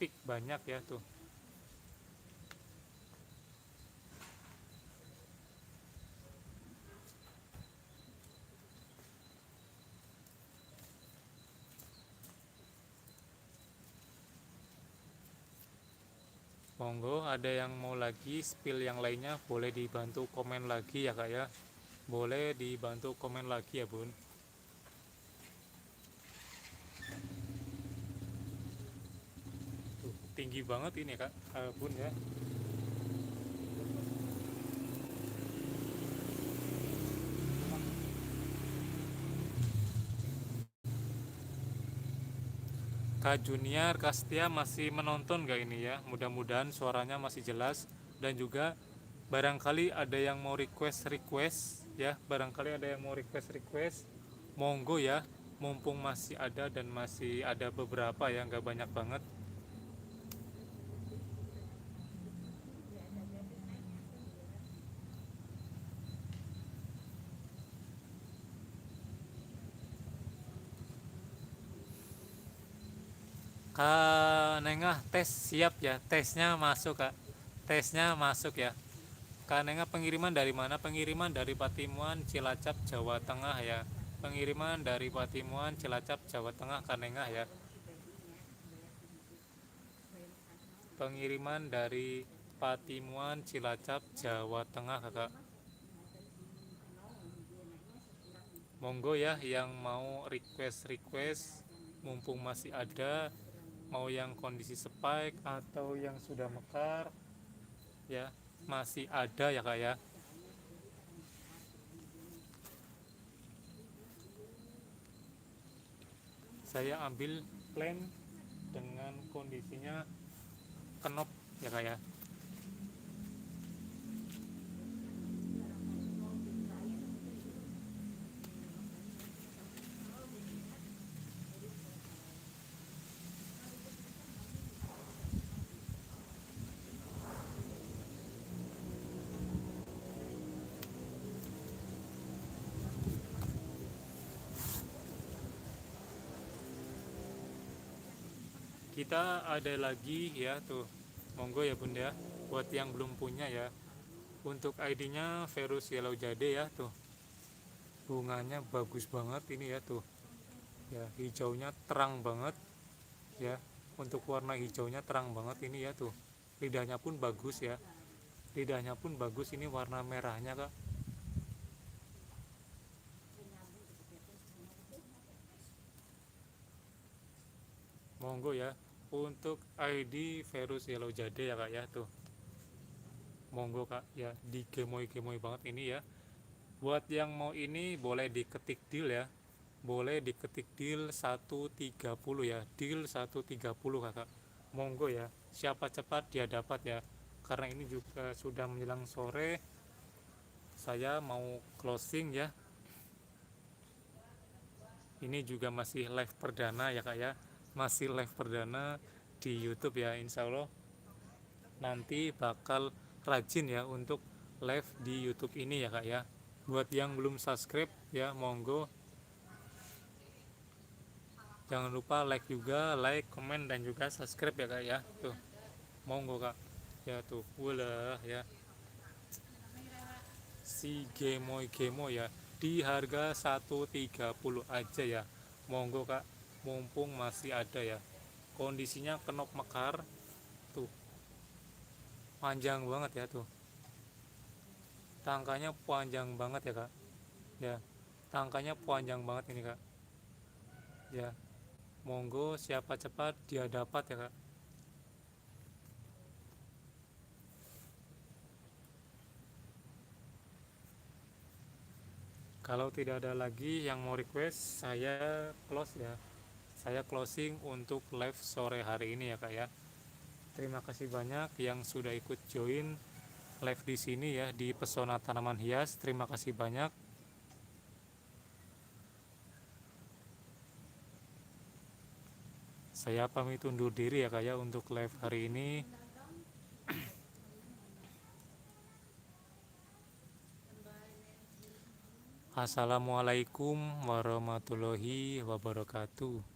pik banyak ya tuh. Monggo ada yang mau lagi spill yang lainnya boleh dibantu komen lagi ya kak ya. Boleh dibantu komen lagi ya bun. Tuh, tinggi banget ini kak bun ya. Kak Junior, Kak Setia masih menonton gak ini ya? Mudah-mudahan suaranya masih jelas dan juga barangkali ada yang mau request ya, barangkali ada yang mau request monggo ya, mumpung masih ada dan masih ada beberapa ya, nggak banyak banget. Kak Nengah tes siap ya, tesnya masuk kak, tesnya masuk ya. Kak Nengah pengiriman dari mana? Pengiriman dari Patimuan Cilacap Jawa Tengah ya. Pengiriman dari Patimuan Cilacap Jawa Tengah Kak Nengah ya. Pengiriman dari Patimuan Cilacap Jawa Tengah kakak. Monggo ya yang mau request mumpung masih ada, mau yang kondisi spike atau yang sudah mekar ya, masih ada ya kak ya. Saya ambil plan dengan kondisinya kenop ya kak ya. Kita ada lagi ya tuh, monggo ya bunda, buat yang belum punya ya. Untuk ID-nya Verus Yellow Jade ya tuh, bunganya bagus banget ini ya tuh ya, hijaunya terang banget ya, untuk warna hijaunya terang banget ini ya tuh. Lidahnya pun bagus ya, lidahnya pun bagus, ini warna merahnya kak. Monggo ya, untuk ID Verus Yellow Jade ya kak ya tuh, monggo kak ya, digemoy-gemoy banget ini ya. Buat yang mau ini boleh diketik deal ya, boleh diketik deal 130 ya, deal 130 kakak. Monggo ya, siapa cepat dia dapat ya, karena ini juga sudah menjelang sore, saya mau closing ya. Ini juga masih live perdana ya kak ya, masih live perdana di YouTube ya. Insya Allah nanti bakal rajin ya untuk live di YouTube ini ya kak ya. Buat yang belum subscribe ya monggo, jangan lupa like juga, like, komen dan juga subscribe ya kak ya. Tuh, monggo kak. Ya tuh, wala ya. Si Gemoy ya. Di harga 130 aja ya. Monggo kak, mumpung masih ada ya. Kondisinya kenop mekar. Tuh, panjang banget ya tuh. Tangkanya panjang banget ya kak. Ya, tangkanya panjang banget ini kak. Ya, monggo siapa cepat dia dapat ya kak. Kalau tidak ada lagi yang mau request, saya close ya. Saya closing untuk live sore hari ini ya kak ya. Terima kasih banyak yang sudah ikut join live di sini ya, di Pesona Tanaman Hias. Terima kasih banyak. Saya pamit undur diri ya kak ya untuk live hari ini. Assalamualaikum warahmatullahi wabarakatuh.